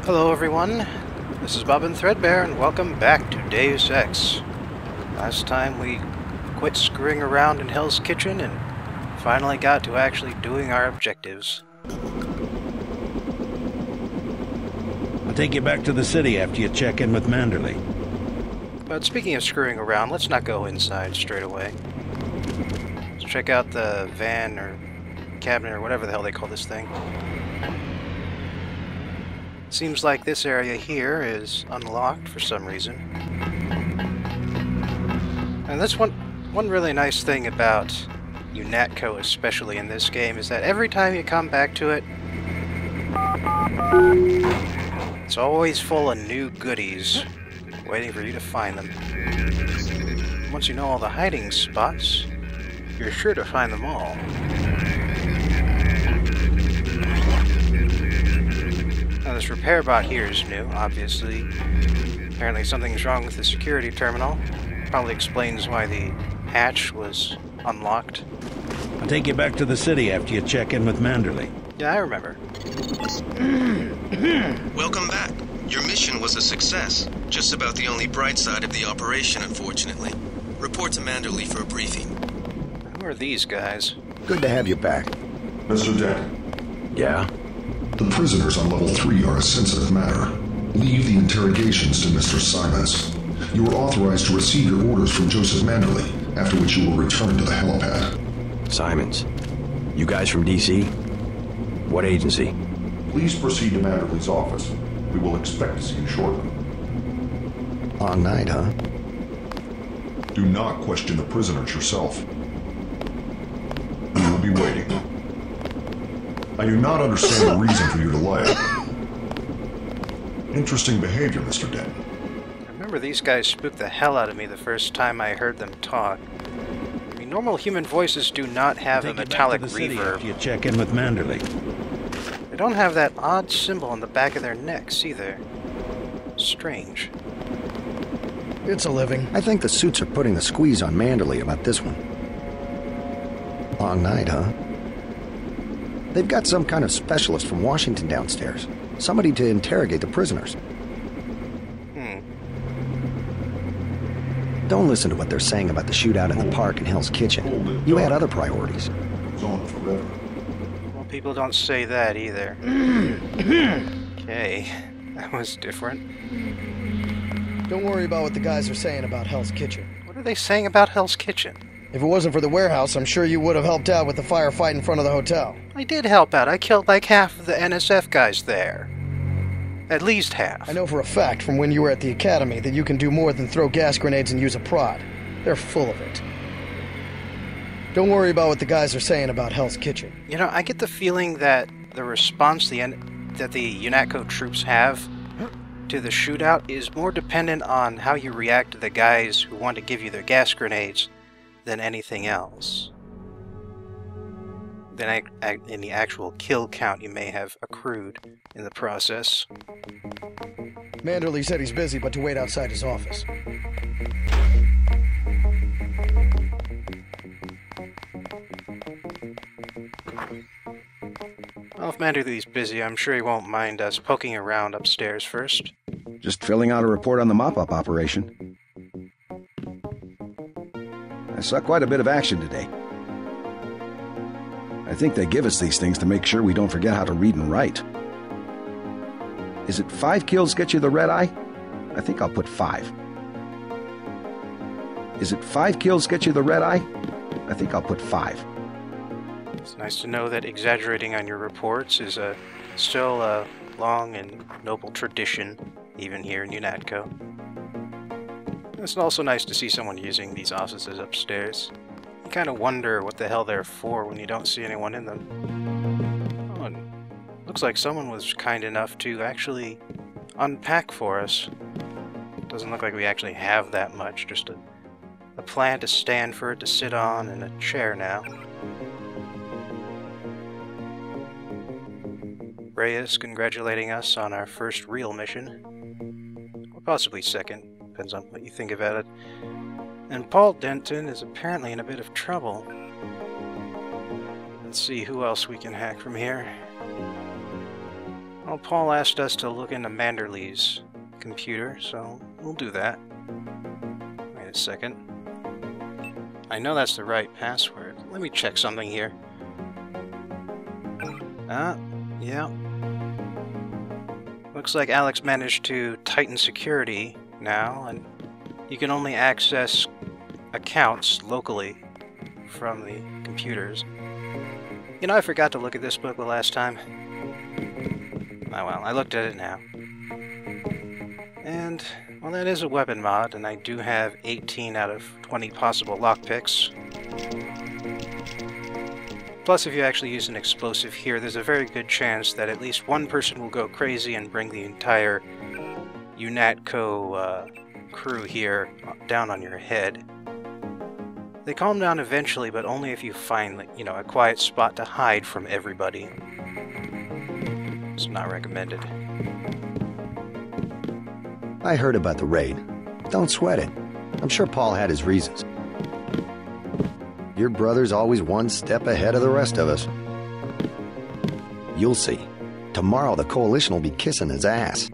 Hello everyone, this is Bob and Threadbare and welcome back to Deus Ex. Last time we quit screwing around in Hell's Kitchen and finally got to actually doing our objectives. I'll take you back to the city after you check in with Manderley. But speaking of screwing around, let's not go inside straight away. Let's check out the van or cabinet or whatever the hell they call this thing. Seems like this area here is unlocked for some reason. And that's one really nice thing about UNATCO, especially in this game, is that every time you come back to it, it's always full of new goodies waiting for you to find them. Once you know all the hiding spots, you're sure to find them all. Now this repair bot here is new, obviously. Apparently something's wrong with the security terminal. Probably explains why the hatch was unlocked. I'll take you back to the city after you check in with Manderley. Yeah, I remember. Welcome back. Your mission was a success. Just about the only bright side of the operation, unfortunately. Report to Manderley for a briefing. Who are these guys? Good to have you back. Mr. Dent. Yeah? The prisoners on level 3 are a sensitive matter. Leave the interrogations to Mr. Simons. You are authorized to receive your orders from Joseph Manderley, after which you will return to the helipad. Simons. You guys from DC? What agency? Please proceed to Manderley's office. We will expect to see you shortly. Long night, huh? Do not question the prisoners yourself. We will be waiting. I do not understand the reason for your delay. Interesting behavior, Mr. Dent. I remember these guys spooked the hell out of me the first time I heard them talk. I mean, normal human voices do not have a metallic reverb. After you check in with Manderley. They don't have that odd symbol on the back of their necks either. Strange. It's a living. I think the suits are putting the squeeze on Manderley about this one. Long night, huh? They've got some kind of specialist from Washington downstairs. Somebody to interrogate the prisoners. Don't listen to what they're saying about the shootout in the park and Hell's Kitchen. You had other priorities. Goes on forever. Well, people don't say that either. Okay, that was different. Don't worry about what the guys are saying about Hell's Kitchen. What are they saying about Hell's Kitchen? If it wasn't for the warehouse, I'm sure you would have helped out with the firefight in front of the hotel. I did help out. I killed like half of the NSF guys there. At least half. I know for a fact from when you were at the academy that you can do more than throw gas grenades and use a prod. They're full of it. Don't worry about what the guys are saying about Hell's Kitchen. You know, I get the feeling that the response that the UNATCO troops have to the shootout is more dependent on how you react to the guys who want to give you their gas grenades than anything else. Than in the actual kill count you may have accrued in the process. Manderley said he's busy, but to wait outside his office. Well, if Manderley's busy, I'm sure he won't mind us poking around upstairs first. Just filling out a report on the mop-up operation. I saw quite a bit of action today. I think they give us these things to make sure we don't forget how to read and write. Is it 5 kills get you the red eye? I think I'll put 5. Is it 5 kills get you the red eye? I think I'll put 5. It's nice to know that exaggerating on your reports is still a long and noble tradition, even here in UNATCO. It's also nice to see someone using these offices upstairs. You kind of wonder what the hell they're for when you don't see anyone in them. Oh, and looks like someone was kind enough to actually unpack for us. Doesn't look like we actually have that much, just a plant, a stand for it to sit on, and a chair now. Reyes congratulating us on our first real mission. Or possibly second, depends on what you think about it. And Paul Denton is apparently in a bit of trouble. Let's see who else we can hack from here. Well, Paul asked us to look into Manderley's computer, so we'll do that. Wait a second. I know that's the right password. Let me check something here. Yeah. Looks like Alex managed to tighten security now, and you can only access accounts locally from the computers. You know, I forgot to look at this book the last time. Oh well, I looked at it now. And, well, that is a weapon mod, and I do have 18 out of 20 possible lockpicks. Plus, if you actually use an explosive here, there's a very good chance that at least one person will go crazy and bring the entire UNATCO crew here down on your head. They calm down eventually, but only if you find, you know, a quiet spot to hide from everybody. It's not recommended. I heard about the raid. Don't sweat it. I'm sure Paul had his reasons. Your brother's always one step ahead of the rest of us. You'll see. Tomorrow the Coalition will be kissing his ass.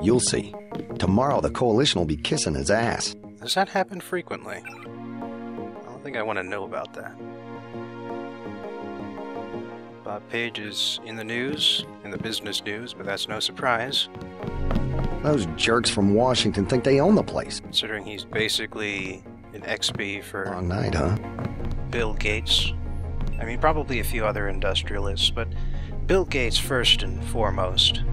You'll see. Tomorrow the Coalition will be kissing his ass. Does that happen frequently? I don't think I want to know about that. Bob Page is in the news, in the business news, but that's no surprise. Those jerks from Washington think they own the place. Considering he's basically an XP for Long night, huh? Bill Gates. I mean, probably a few other industrialists, but Bill Gates first and foremost.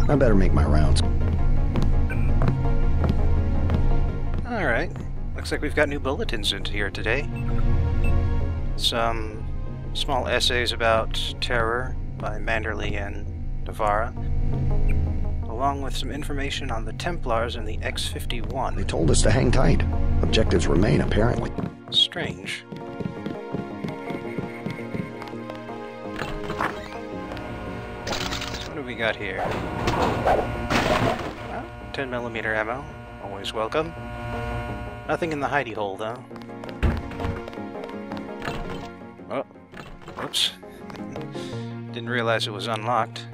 I better make my rounds. Alright. Looks like we've got new bulletins into here today. Some small essays about terror by Manderley and Navarra, along with some information on the Templars and the X-51. They told us to hang tight. Objectives remain, apparently. Strange. So what do we got here? 10mm ammo, always welcome. Nothing in the hidey hole, though. Oh, whoops. Didn't realize it was unlocked.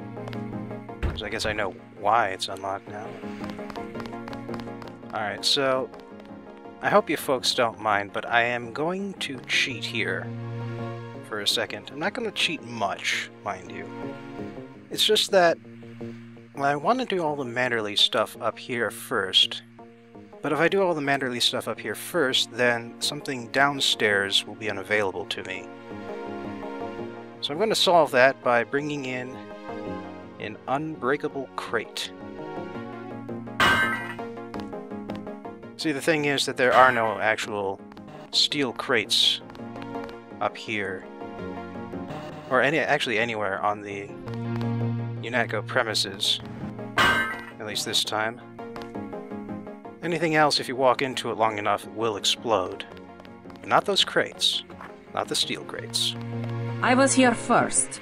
So I guess I know why it's unlocked now. Alright, so I hope you folks don't mind, but I am going to cheat here for a second. I'm not going to cheat much, mind you. It's just that, well, I want to do all the Manderley stuff up here first. But if I do all the Manderley stuff up here first, then something downstairs will be unavailable to me. So I'm going to solve that by bringing in an unbreakable crate. See, the thing is that there are no actual steel crates up here. Or actually anywhere on the UNATCO premises. At least this time. Anything else, if you walk into it long enough, it will explode. But not those crates. Not the steel crates. I was here first.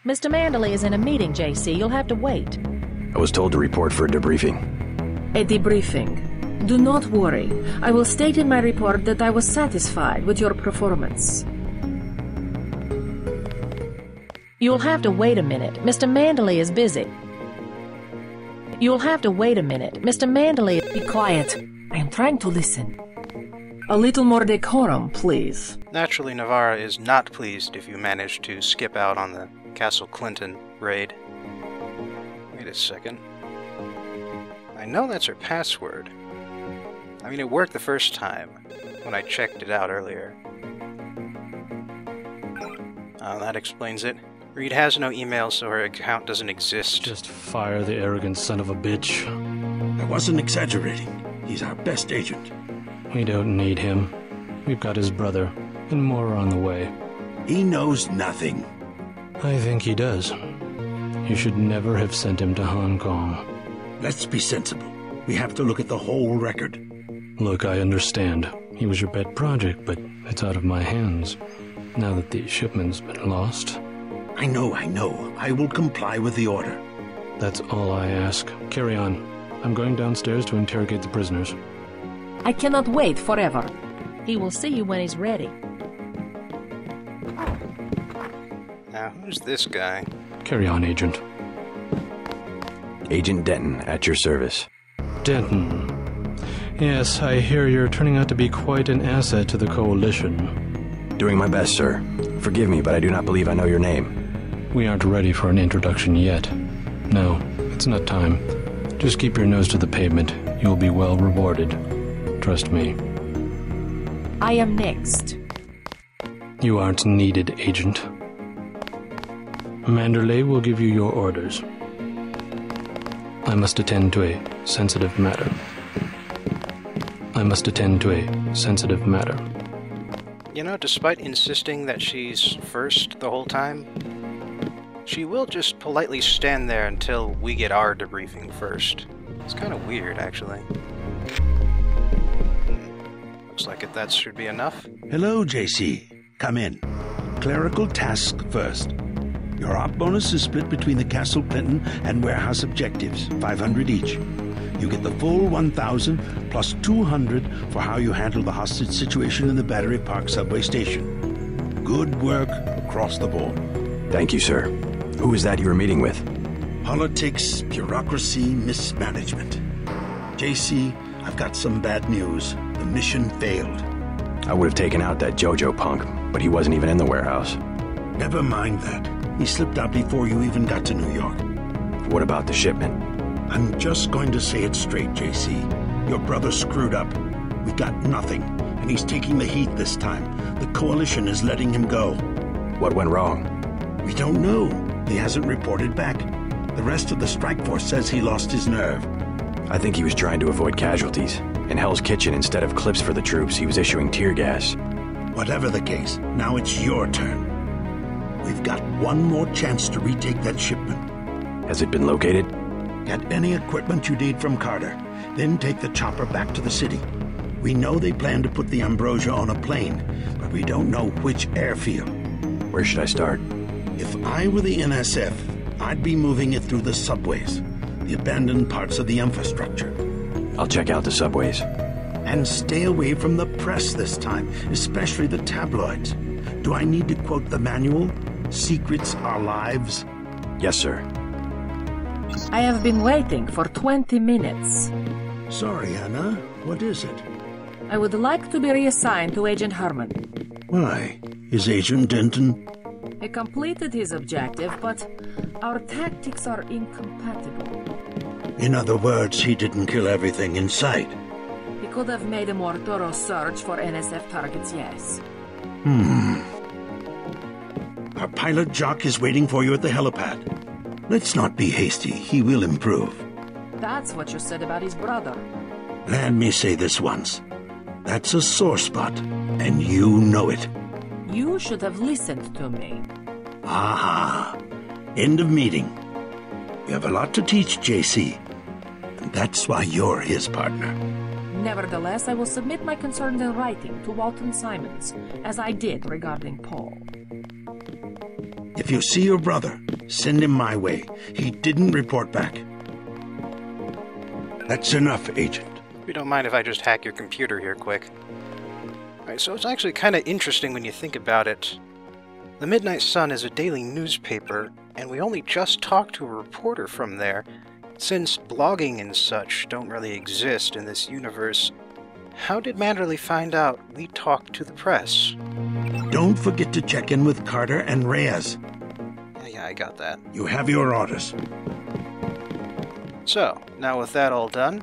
Mr. Manderley is in a meeting, JC. You'll have to wait. I was told to report for a debriefing. A debriefing. Do not worry. I will state in my report that I was satisfied with your performance. You'll have to wait a minute. Mr. Manderley is busy. You'll have to wait a minute. Mr. Manderley... Be quiet. I am trying to listen. A little more decorum, please. Naturally, Navarra is not pleased if you manage to skip out on the Castle Clinton raid. Wait a second. I know that's her password. I mean, it worked the first time, when I checked it out earlier. Oh, that explains it. Reed has no email, so her account doesn't exist. Just fire the arrogant son of a bitch. I wasn't exaggerating. He's our best agent. We don't need him. We've got his brother, and more are on the way. He knows nothing. I think he does. You should never have sent him to Hong Kong. Let's be sensible. We have to look at the whole record. Look, I understand. He was your pet project, but it's out of my hands. Now that the shipment's been lost. I know. I will comply with the order. That's all I ask. Carry on. I'm going downstairs to interrogate the prisoners. I cannot wait forever. He will see you when he's ready. Now, who's this guy? Carry on, Agent. Agent Denton, at your service. Denton. Yes, I hear you're turning out to be quite an asset to the Coalition. Doing my best, sir. Forgive me, but I do not believe I know your name. We aren't ready for an introduction yet. No, it's not time. Just keep your nose to the pavement. You'll be well rewarded. Trust me. I am next. You aren't needed, Agent. Manderley will give you your orders. I must attend to a sensitive matter. You know, despite insisting that she's first the whole time, she will just politely stand there until we get our debriefing first. It's kind of weird, actually. Looks like that should be enough. Hello, JC. Come in. Clerical task first. Your op bonus is split between the Castle Clinton and warehouse objectives, 500 each. You get the full 1,000 plus 200 for how you handle the hostage situation in the Battery Park subway station. Good work across the board. Thank you, sir. Who is that you were meeting with? Politics, bureaucracy, mismanagement. JC, I've got some bad news. The mission failed. I would have taken out that JoJo punk, but he wasn't even in the warehouse. Never mind that. He slipped out before you even got to New York. What about the shipment? I'm just going to say it straight, JC. Your brother screwed up. We got nothing, and he's taking the heat this time. The Coalition is letting him go. What went wrong? We don't know. He hasn't reported back. The rest of the strike force says he lost his nerve. I think he was trying to avoid casualties. In Hell's Kitchen, instead of clips for the troops, he was issuing tear gas. Whatever the case, now it's your turn. We've got one more chance to retake that shipment. Has it been located? Get any equipment you need from Carter, then take the chopper back to the city. We know they plan to put the Ambrosia on a plane, but we don't know which airfield. Where should I start? If I were the NSF, I'd be moving it through the subways, the abandoned parts of the infrastructure. I'll check out the subways. And stay away from the press this time, especially the tabloids. Do I need to quote the manual? Secrets are lives? Yes, sir. I have been waiting for 20 minutes. Sorry, Anna. What is it? I would like to be reassigned to Agent Harmon. Why? Is Agent Denton? He completed his objective, but our tactics are incompatible. In other words, he didn't kill everything in sight. He could have made a more thorough search for NSF targets, yes. Our pilot Jock is waiting for you at the helipad. Let's not be hasty. He will improve. That's what you said about his brother. Let me say this once. That's a sore spot, and you know it. You should have listened to me. Aha. End of meeting. You have a lot to teach, JC. And that's why you're his partner. Nevertheless, I will submit my concerns in writing to Walton Simons, as I did regarding Paul. If you see your brother, send him my way. He didn't report back. That's enough, Agent. If you don't mind if I just hack your computer here quick. Alright, so it's actually kind of interesting when you think about it. The Midnight Sun is a daily newspaper, and we only just talked to a reporter from there. Since blogging and such don't really exist in this universe, how did Manderley find out we talked to the press? Don't forget to check in with Carter and Reyes. Yeah, I got that. You have your orders. So, now with that all done...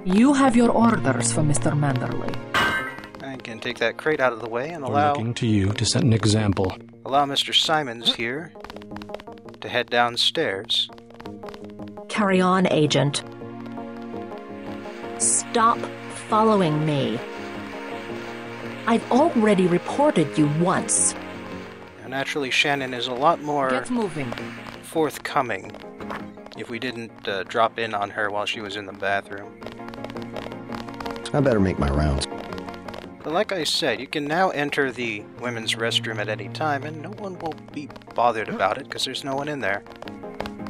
You have your orders for Mr. Manderley. I can take that crate out of the way and We're allow... looking to you to set an example. Allow Mr. Simons here to head downstairs. Carry on, Agent. Stop following me. I've already reported you once. Now, naturally, Shannon is a lot more Get moving. forthcoming if we didn't drop in on her while she was in the bathroom. I better make my rounds. But like I said, you can now enter the women's restroom at any time, and no one will be bothered about it because there's no one in there.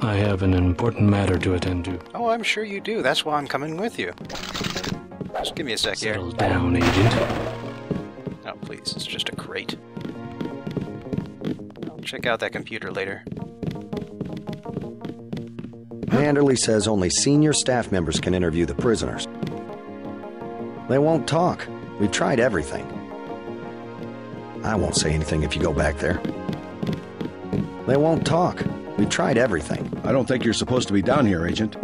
I have an important matter to attend to. Oh, I'm sure you do. That's why I'm coming with you. Just give me a sec here. Settle down, Agent. Oh, please. It's just a crate. Oh, check out that computer later. Manderley says only senior staff members can interview the prisoners. They won't talk. We've tried everything. I won't say anything if you go back there. They won't talk. We've tried everything. I don't think you're supposed to be down here, Agent.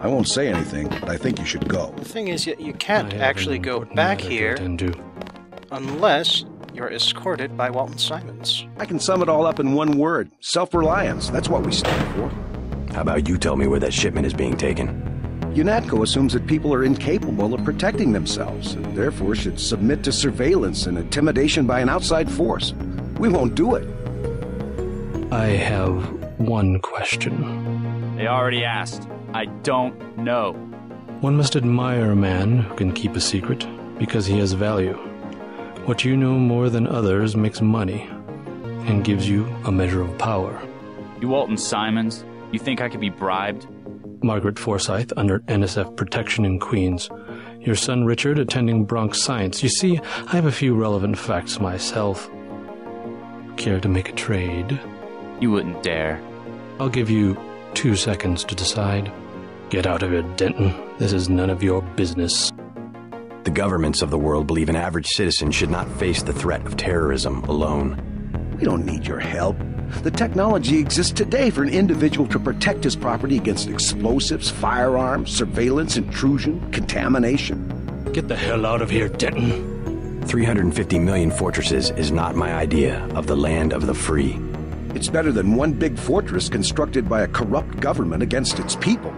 I won't say anything, but I think you should go. The thing is, you can't actually go back here unless you're escorted by Walton Simons. I can sum it all up in one word. Self-reliance. That's what we stand for. How about you tell me where that shipment is being taken? UNATCO assumes that people are incapable of protecting themselves, and therefore should submit to surveillance and intimidation by an outside force. We won't do it. I have one question. They already asked. I don't know. One must admire a man who can keep a secret because he has value. What you know more than others makes money and gives you a measure of power. You Walton Simons, you think I could be bribed? Margaret Forsyth under NSF protection in Queens. Your son Richard attending Bronx Science. You see, I have a few relevant facts myself. Care to make a trade? You wouldn't dare. I'll give you 2 seconds to decide. Get out of here, Denton. This is none of your business. The governments of the world believe an average citizen should not face the threat of terrorism alone. We don't need your help. The technology exists today for an individual to protect his property against explosives, firearms, surveillance, intrusion, contamination. Get the hell out of here, Denton. 350 million fortresses is not my idea of the land of the free. It's better than one big fortress constructed by a corrupt government against its people.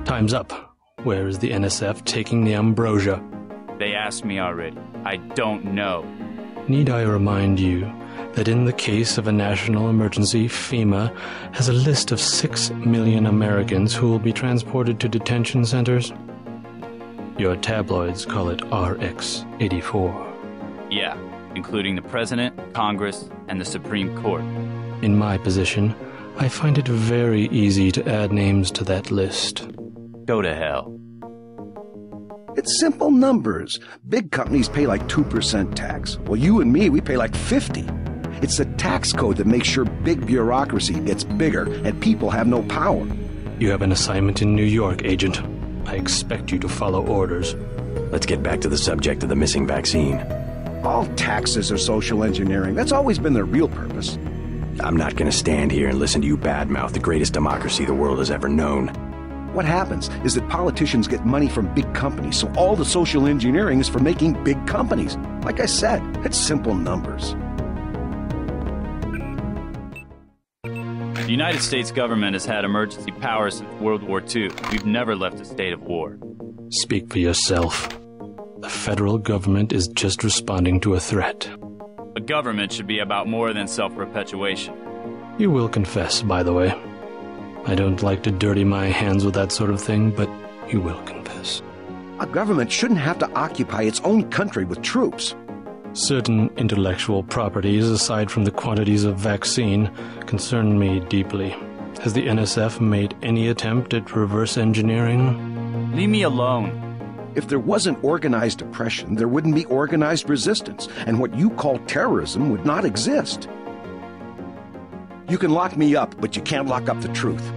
Time's up. Where is the NSF taking the ambrosia? They asked me already. I don't know. Need I remind you that in the case of a national emergency, FEMA has a list of 6 million Americans who will be transported to detention centers? Your tabloids call it RX-84. Yeah, including the President, Congress, and the Supreme Court. In my position, I find it very easy to add names to that list. Go to hell. It's simple numbers. Big companies pay like 2% tax. Well, you and me, we pay like 50. It's the tax code that makes sure big bureaucracy gets bigger and people have no power. You have an assignment in New York, Agent. I expect you to follow orders. Let's get back to the subject of the missing vaccine. All taxes are social engineering. That's always been their real purpose. I'm not going to stand here and listen to you badmouth the greatest democracy the world has ever known. What happens is that politicians get money from big companies, so all the social engineering is for making big companies. Like I said, it's simple numbers. The United States government has had emergency powers since World War II. We've never left a state of war. Speak for yourself. The federal government is just responding to a threat. A government should be about more than self-perpetuation. You will confess, by the way. I don't like to dirty my hands with that sort of thing, but you will confess. A government shouldn't have to occupy its own country with troops. Certain intellectual properties, aside from the quantities of vaccine, concern me deeply. Has the NSF made any attempt at reverse engineering? Leave me alone. If there wasn't organized oppression, there wouldn't be organized resistance, and what you call terrorism would not exist. You can lock me up, but you can't lock up the truth.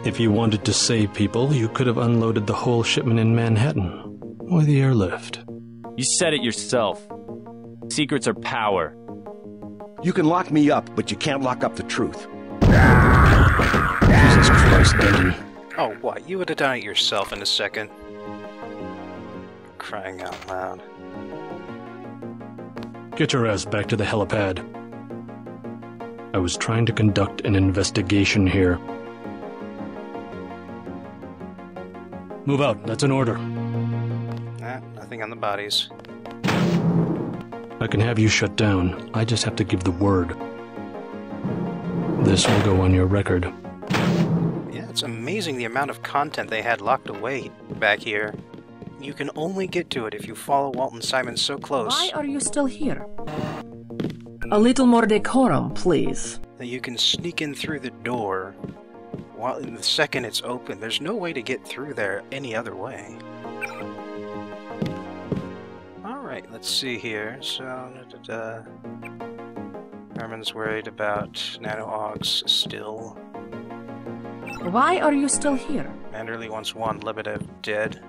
If you wanted to save people, you could have unloaded the whole shipment in Manhattan, or the airlift. You said it yourself. Secrets are power. You can lock me up, but you can't lock up the truth. Jesus Christ, Denton. Oh, what? You would have done it yourself in a second. Crying out loud. Get your ass back to the helipad. I was trying to conduct an investigation here. Move out, that's an order. Nothing on the bodies. I can have you shut down. I just have to give the word. This will go on your record. Yeah, it's amazing the amount of content they had locked away back here. You can only get to it if you follow Walton Simons so close. Why are you still here? A little more decorum, please. That you can sneak in through the door. While in the second it's open, there's no way to get through there any other way. Alright, let's see here. So, Herman's worried about nano-augs still. Why are you still here? Manderly wants one Lebedev dead.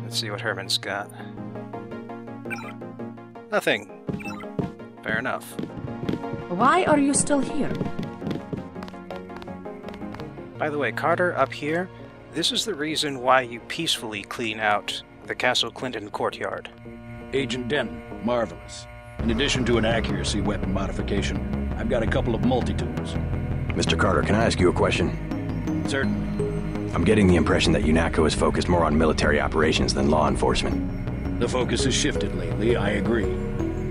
Let's see what Herman's got. Nothing. Fair enough. Why are you still here? By the way, Carter, up here, this is the reason why you peacefully clean out the Castle Clinton courtyard. Agent Denton, marvelous. In addition to an accuracy weapon modification, I've got a couple of multi-tools. Mr. Carter, can I ask you a question? Certainly. I'm getting the impression that UNATCO is focused more on military operations than law enforcement. The focus has shifted lately, I agree.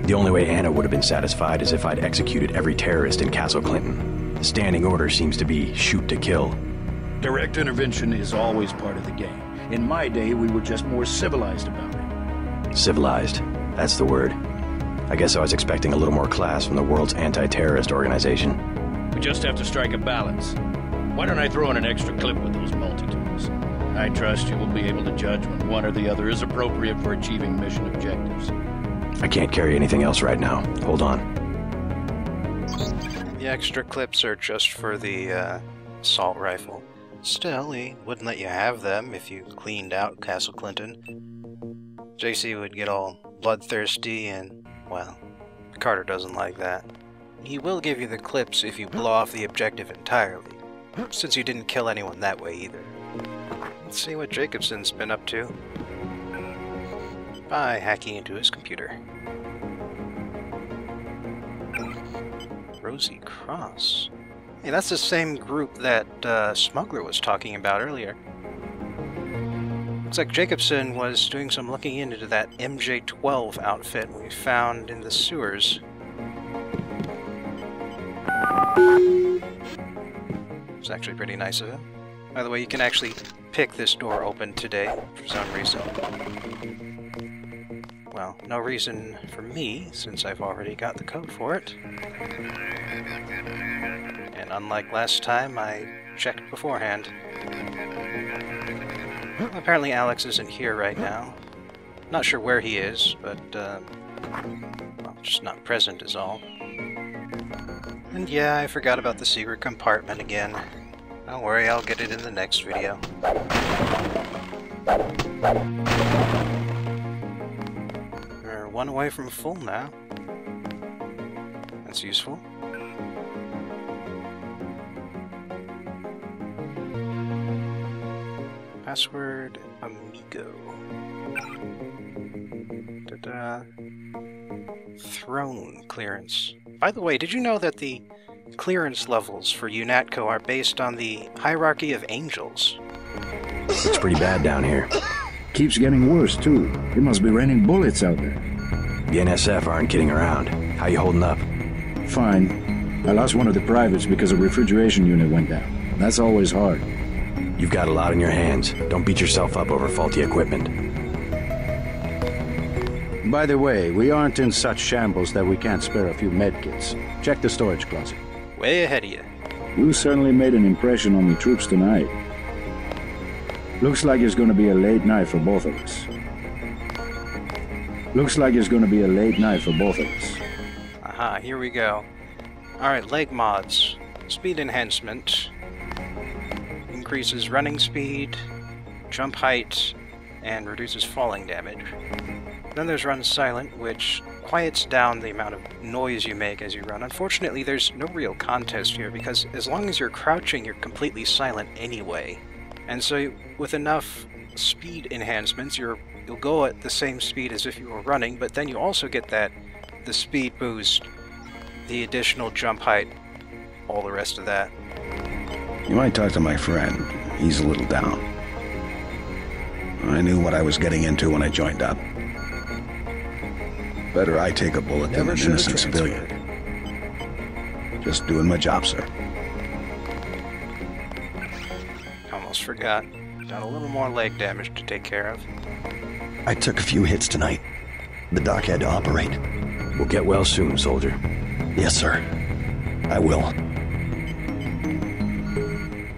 The only way Anna would have been satisfied is if I'd executed every terrorist in Castle Clinton. The standing order seems to be shoot to kill. Direct intervention is always part of the game. In my day, we were just more civilized about it. Civilized. That's the word. I guess I was expecting a little more class from the world's anti-terrorist organization. We just have to strike a balance. Why don't I throw in an extra clip with those multi-tools? I trust you will be able to judge when one or the other is appropriate for achieving mission objectives. I can't carry anything else right now. Hold on. The extra clips are just for the assault rifle. Still, he wouldn't let you have them if you cleaned out Castle Clinton. JC would get all bloodthirsty and, well, Carter doesn't like that. He will give you the clips if you blow off the objective entirely, since you didn't kill anyone that way either. Let's see what Jacobson's been up to by hacking into his computer. Rosie Cross. Hey, that's the same group that Smuggler was talking about earlier. Looks like Jacobson was doing some looking into that MJ-12 outfit we found in the sewers. It's actually pretty nice of him. By the way, you can actually pick this door open today, for some reason. Well, no reason for me, since I've already got the code for it. And unlike last time, I checked beforehand. Well, apparently Alex isn't here right now. Not sure where he is, but, well, just not present is all. And yeah, I forgot about the secret compartment again. Don't worry, I'll get it in the next video. We're one away from full now. That's useful. Password Amigo. Ta-da. Throne clearance. By the way, did you know that the clearance levels for UNATCO are based on the hierarchy of angels? Looks pretty bad down here. Keeps getting worse, too. It must be raining bullets out there. The NSF aren't kidding around. How you holding up? Fine. I lost one of the privates because a refrigeration unit went down. That's always hard. You've got a lot in your hands. Don't beat yourself up over faulty equipment. By the way, we aren't in such shambles that we can't spare a few medkits. Check the storage closet. Way ahead of you. You certainly made an impression on the troops tonight. Looks like it's going to be a late night for both of us. Aha, here we go. Alright, leg mods. Speed enhancement. Increases running speed, jump height, and reduces falling damage. Then there's Run Silent, which quiets down the amount of noise you make as you run. Unfortunately, there's no real contest here, because as long as you're crouching, you're completely silent anyway. And so, with enough speed enhancements, you'll go at the same speed as if you were running, but then you also get the speed boost, the additional jump height, all the rest of that. You might talk to my friend. He's a little down. I knew what I was getting into when I joined up. Better I take a bullet than an innocent civilian. Just doing my job, sir. Almost forgot. Got a little more leg damage to take care of. I took a few hits tonight. The doc had to operate. We'll get well soon, soldier. Yes, sir. I will.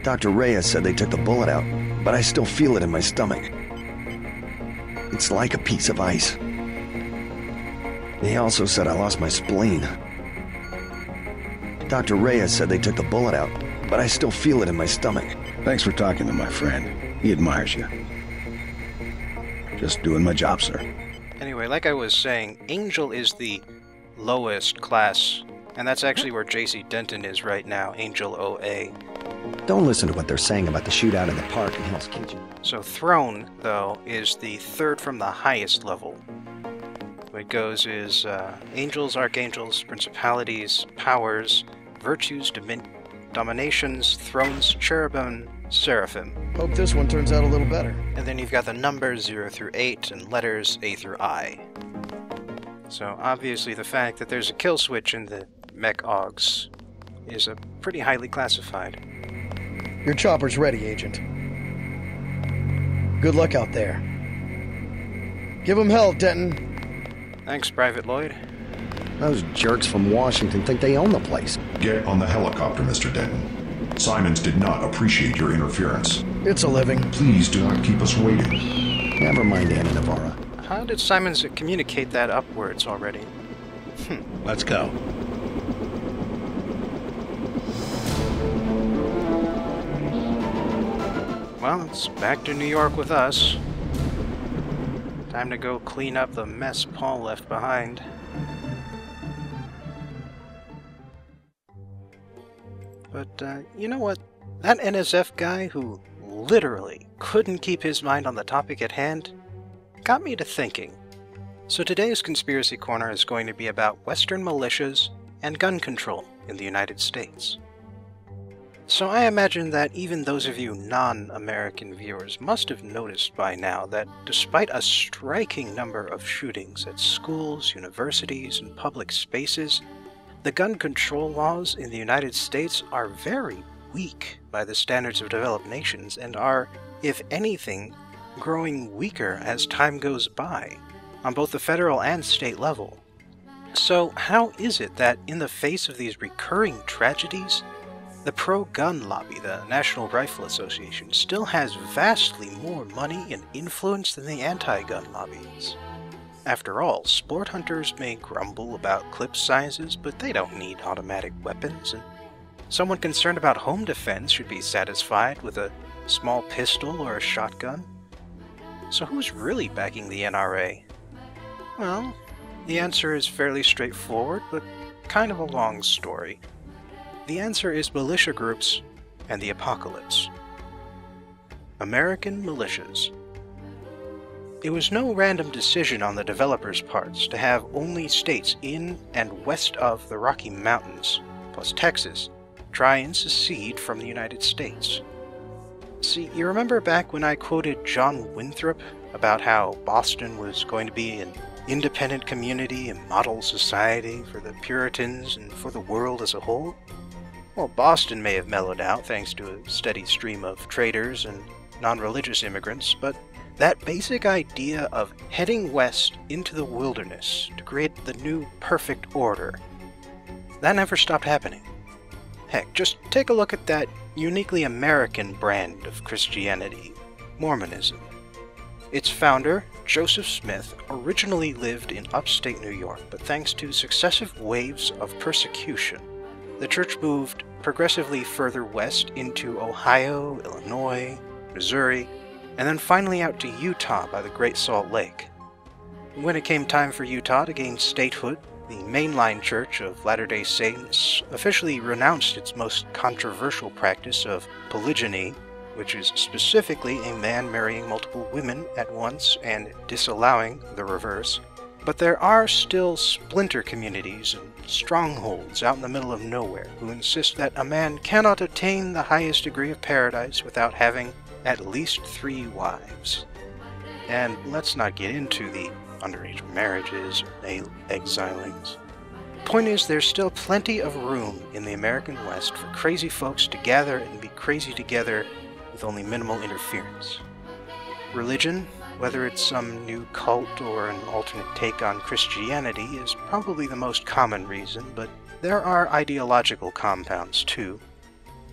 Dr. Reyes said they took the bullet out, but I still feel it in my stomach. It's like a piece of ice. He also said I lost my spleen. Dr. Reyes said they took the bullet out, but I still feel it in my stomach. Thanks for talking to my friend. He admires you. Just doing my job, sir. Anyway, like I was saying, Angel is the lowest class, and that's actually where J.C. Denton is right now, Angel OA. Don't listen to what they're saying about the shootout in the park in Hell's Kitchen. So Throne, though, is the third from the highest level. What it goes is angels, archangels, principalities, powers, virtues, dominations, thrones, cherubim, seraphim. Hope this one turns out a little better. And then you've got the numbers 0 through 8 and letters A through I. So obviously the fact that there's a kill switch in the mech augs is a pretty highly classified. Your chopper's ready, Agent. Good luck out there. Give him hell, Denton. Thanks, Private Lloyd. Those jerks from Washington think they own the place. Get on the helicopter, Mr. Denton. Simons did not appreciate your interference. It's a living. Please do not keep us waiting. Never mind, Anna Navarra. How did Simons communicate that upwards already? Let's go. Well, it's back to New York with us. Time to go clean up the mess Paul left behind. But, you know what? That NSF guy who literally couldn't keep his mind on the topic at hand got me to thinking. So today's Conspiracy Corner is going to be about Western militias and gun control in the United States. So I imagine that even those of you non-American viewers must have noticed by now that despite a striking number of shootings at schools, universities, and public spaces, the gun control laws in the United States are very weak by the standards of developed nations and are, if anything, growing weaker as time goes by, on both the federal and state level. So how is it that in the face of these recurring tragedies, the pro-gun lobby, the National Rifle Association, still has vastly more money and influence than the anti-gun lobbies? After all, sport hunters may grumble about clip sizes, but they don't need automatic weapons, and someone concerned about home defense should be satisfied with a small pistol or a shotgun. So who's really backing the NRA? Well, the answer is fairly straightforward, but kind of a long story. The answer is militia groups and the apocalypse. American militias. It was no random decision on the developers' parts to have only states in and west of the Rocky Mountains, plus Texas, try and secede from the United States. See, you remember back when I quoted John Winthrop about how Boston was going to be an independent community and model society for the Puritans and for the world as a whole? Well, Boston may have mellowed out thanks to a steady stream of traders and non-religious immigrants, but that basic idea of heading west into the wilderness to create the new perfect order, that never stopped happening. Heck, just take a look at that uniquely American brand of Christianity, Mormonism. Its founder, Joseph Smith, originally lived in upstate New York, but thanks to successive waves of persecution, the church moved progressively further west into Ohio, Illinois, Missouri, and then finally out to Utah by the Great Salt Lake. When it came time for Utah to gain statehood, the mainline Church of Latter-day Saints officially renounced its most controversial practice of polygyny, which is specifically a man marrying multiple women at once and disallowing the reverse. But there are still splinter communities and strongholds out in the middle of nowhere who insist that a man cannot attain the highest degree of paradise without having at least 3 wives. And let's not get into the underage marriages or exilings. Point is, there's still plenty of room in the American West for crazy folks to gather and be crazy together with only minimal interference. Religion, whether it's some new cult or an alternate take on Christianity, is probably the most common reason, but there are ideological compounds too.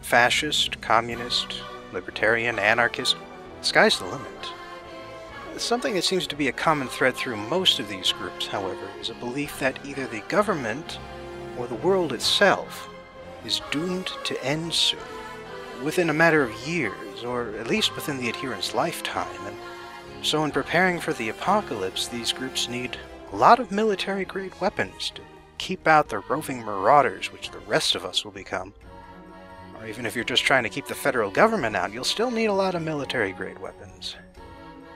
Fascist, communist, libertarian, anarchist, sky's the limit. Something that seems to be a common thread through most of these groups, however, is a belief that either the government or the world itself is doomed to end soon, within a matter of years, or at least within the adherent's lifetime. And so in preparing for the apocalypse, these groups need a lot of military-grade weapons to keep out the roving marauders which the rest of us will become. Or even if you're just trying to keep the federal government out, you'll still need a lot of military-grade weapons.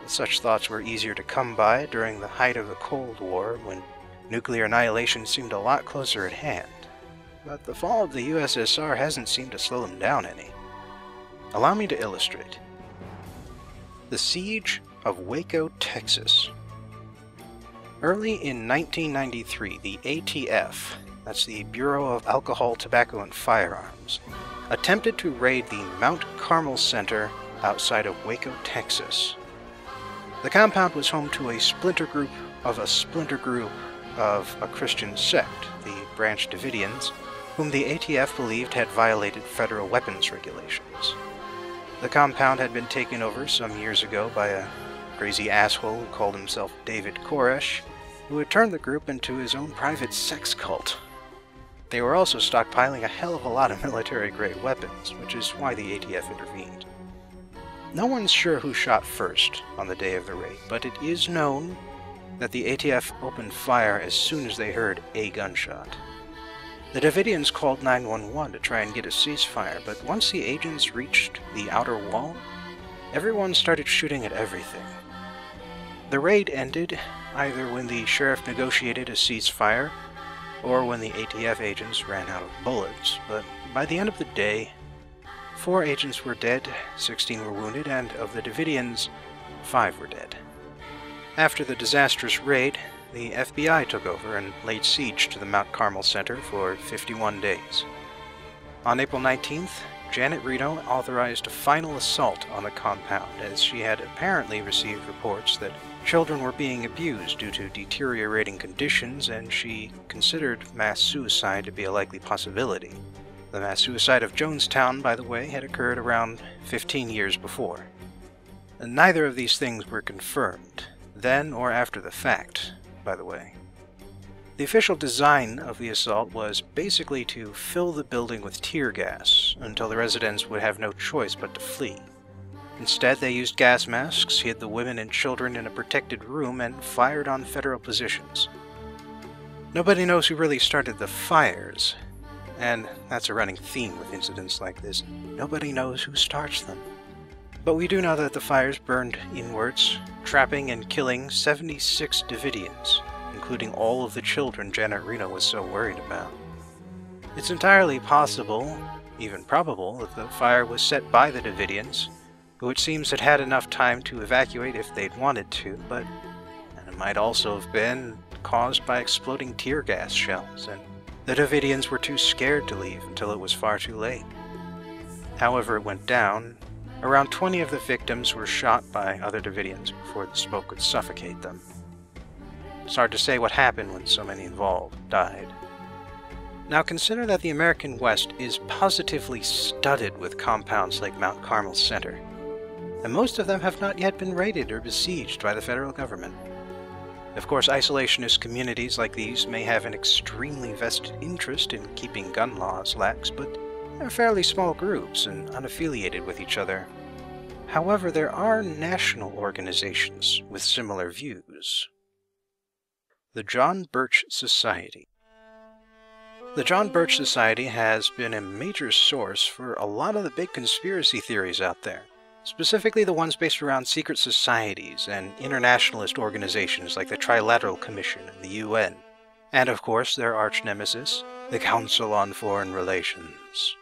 Such thoughts were easier to come by during the height of the Cold War, when nuclear annihilation seemed a lot closer at hand. But the fall of the USSR hasn't seemed to slow them down any. Allow me to illustrate. The Siege of Waco, Texas. Early in 1993, the ATF, that's the Bureau of Alcohol, Tobacco, and Firearms, attempted to raid the Mount Carmel Center outside of Waco, Texas. The compound was home to a splinter group of a Christian sect, the Branch Davidians, whom the ATF believed had violated federal weapons regulations. The compound had been taken over some years ago by a crazy asshole who called himself David Koresh, who had turned the group into his own private sex cult. They were also stockpiling a hell of a lot of military-grade weapons, which is why the ATF intervened. No one's sure who shot first on the day of the raid, but it is known that the ATF opened fire as soon as they heard a gunshot. The Davidians called 911 to try and get a ceasefire, but once the agents reached the outer wall, everyone started shooting at everything. The raid ended either when the sheriff negotiated a ceasefire, or when the ATF agents ran out of bullets, but by the end of the day, 4 agents were dead, 16 were wounded, and of the Davidians, 5 were dead. After the disastrous raid, the FBI took over and laid siege to the Mount Carmel Center for 51 days. On April 19th, Janet Reno authorized a final assault on the compound, as she had apparently received reports that children were being abused due to deteriorating conditions, and she considered mass suicide to be a likely possibility. The mass suicide of Jonestown, by the way, had occurred around 15 years before. And neither of these things were confirmed, then or after the fact, by the way. The official design of the assault was basically to fill the building with tear gas until the residents would have no choice but to flee. Instead, they used gas masks, hid the women and children in a protected room, and fired on federal positions. Nobody knows who really started the fires, and that's a running theme with incidents like this. Nobody knows who starts them. But we do know that the fires burned inwards, trapping and killing 76 Davidians, including all of the children Janet Reno was so worried about. It's entirely possible, even probable, that the fire was set by the Davidians, who it seems had had enough time to evacuate if they'd wanted to, but it might also have been caused by exploding tear gas shells, and the Davidians were too scared to leave until it was far too late. However it went down, around 20 of the victims were shot by other Davidians before the smoke could suffocate them. It's hard to say what happened when so many involved died. Now consider that the American West is positively studded with compounds like Mount Carmel Center, and most of them have not yet been raided or besieged by the federal government. Of course, isolationist communities like these may have an extremely vested interest in keeping gun laws lax, but they're fairly small groups and unaffiliated with each other. However, there are national organizations with similar views. The John Birch Society. The John Birch Society has been a major source for a lot of the big conspiracy theories out there, specifically the ones based around secret societies and internationalist organizations like the Trilateral Commission and the UN, and of course their arch-nemesis, the Council on Foreign Relations.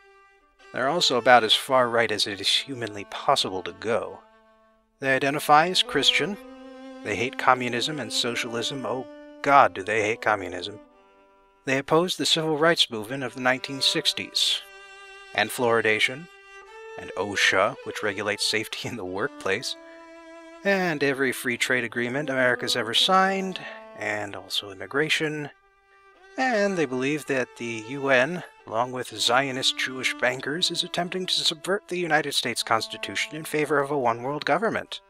They're also about as far right as it is humanly possible to go. They identify as Christian, they hate communism and socialism. Oh God, do they hate communism. They oppose the civil rights movement of the 1960s, and fluoridation, and OSHA, which regulates safety in the workplace, and every free trade agreement America's ever signed, and also immigration, and they believe that the UN, along with Zionist Jewish bankers, is attempting to subvert the United States Constitution in favor of a one-world government.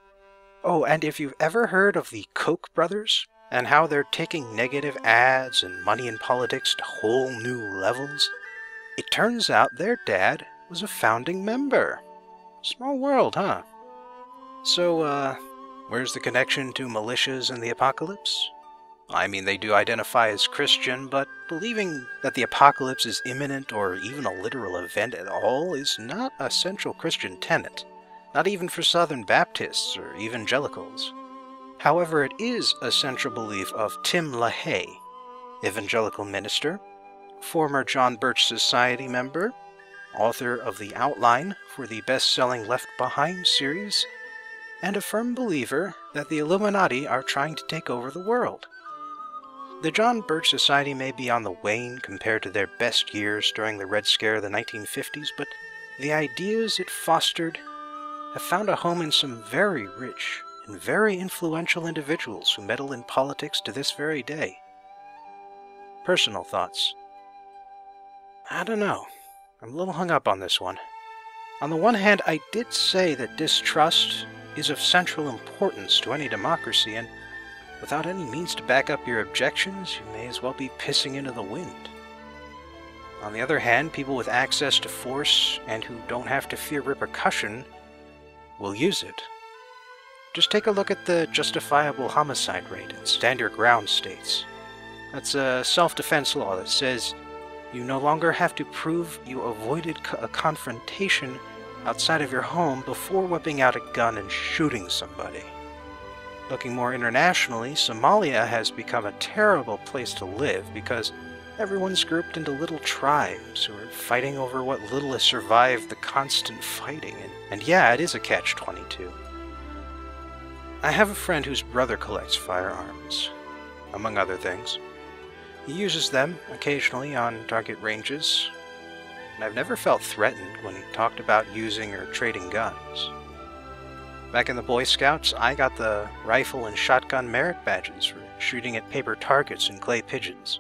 Oh, and if you've ever heard of the Koch brothers, and how they're taking negative ads and money in politics to whole new levels, it turns out their dad was a founding member. Small world, huh? So, where's the connection to militias and the apocalypse? I mean, they do identify as Christian, but believing that the apocalypse is imminent or even a literal event at all is not a central Christian tenet, not even for Southern Baptists or evangelicals. However, it is a central belief of Tim LaHaye, evangelical minister, former John Birch Society member, author of the outline for the best-selling Left Behind series, and a firm believer that the Illuminati are trying to take over the world. The John Birch Society may be on the wane compared to their best years during the Red Scare of the 1950s, but the ideas it fostered have found a home in some very rich and very influential individuals who meddle in politics to this very day. Personal thoughts. I don't know. I'm a little hung up on this one. On the one hand, I did say that distrust is of central importance to any democracy, and without any means to back up your objections, you may as well be pissing into the wind. On the other hand, people with access to force and who don't have to fear repercussion will use it. Just take a look at the justifiable homicide rate in stand your ground states. That's a self-defense law that says you no longer have to prove you avoided a confrontation outside of your home before whipping out a gun and shooting somebody. Looking more internationally, Somalia has become a terrible place to live because everyone's grouped into little tribes who are fighting over what little has survived the constant fighting, and yeah, it is a catch-22. I have a friend whose brother collects firearms, among other things. He uses them occasionally on target ranges, and I've never felt threatened when he talked about using or trading guns. Back in the Boy Scouts, I got the rifle and shotgun merit badges for shooting at paper targets and clay pigeons.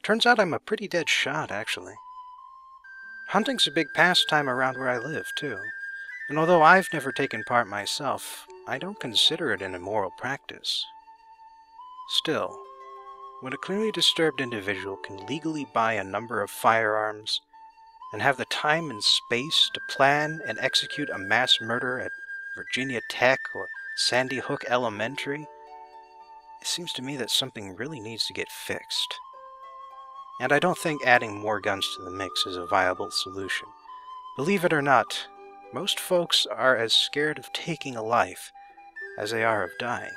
Turns out I'm a pretty dead shot, actually. Hunting's a big pastime around where I live, too, and although I've never taken part myself, I don't consider it an immoral practice. Still, when a clearly disturbed individual can legally buy a number of firearms and have the time and space to plan and execute a mass murder at Virginia Tech or Sandy Hook Elementary, it seems to me that something really needs to get fixed. And I don't think adding more guns to the mix is a viable solution. Believe it or not, most folks are as scared of taking a life as they are of dying.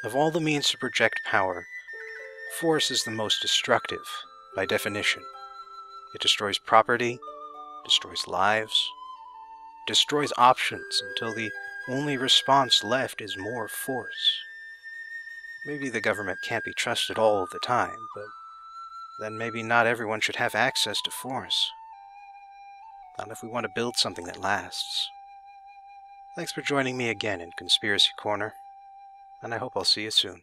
Of all the means to project power, force is the most destructive, by definition. It destroys property, destroys lives, destroys options until the only response left is more force. Maybe the government can't be trusted all of the time, but then maybe not everyone should have access to force. Not if we want to build something that lasts. Thanks for joining me again in Conspiracy Corner, and I hope I'll see you soon.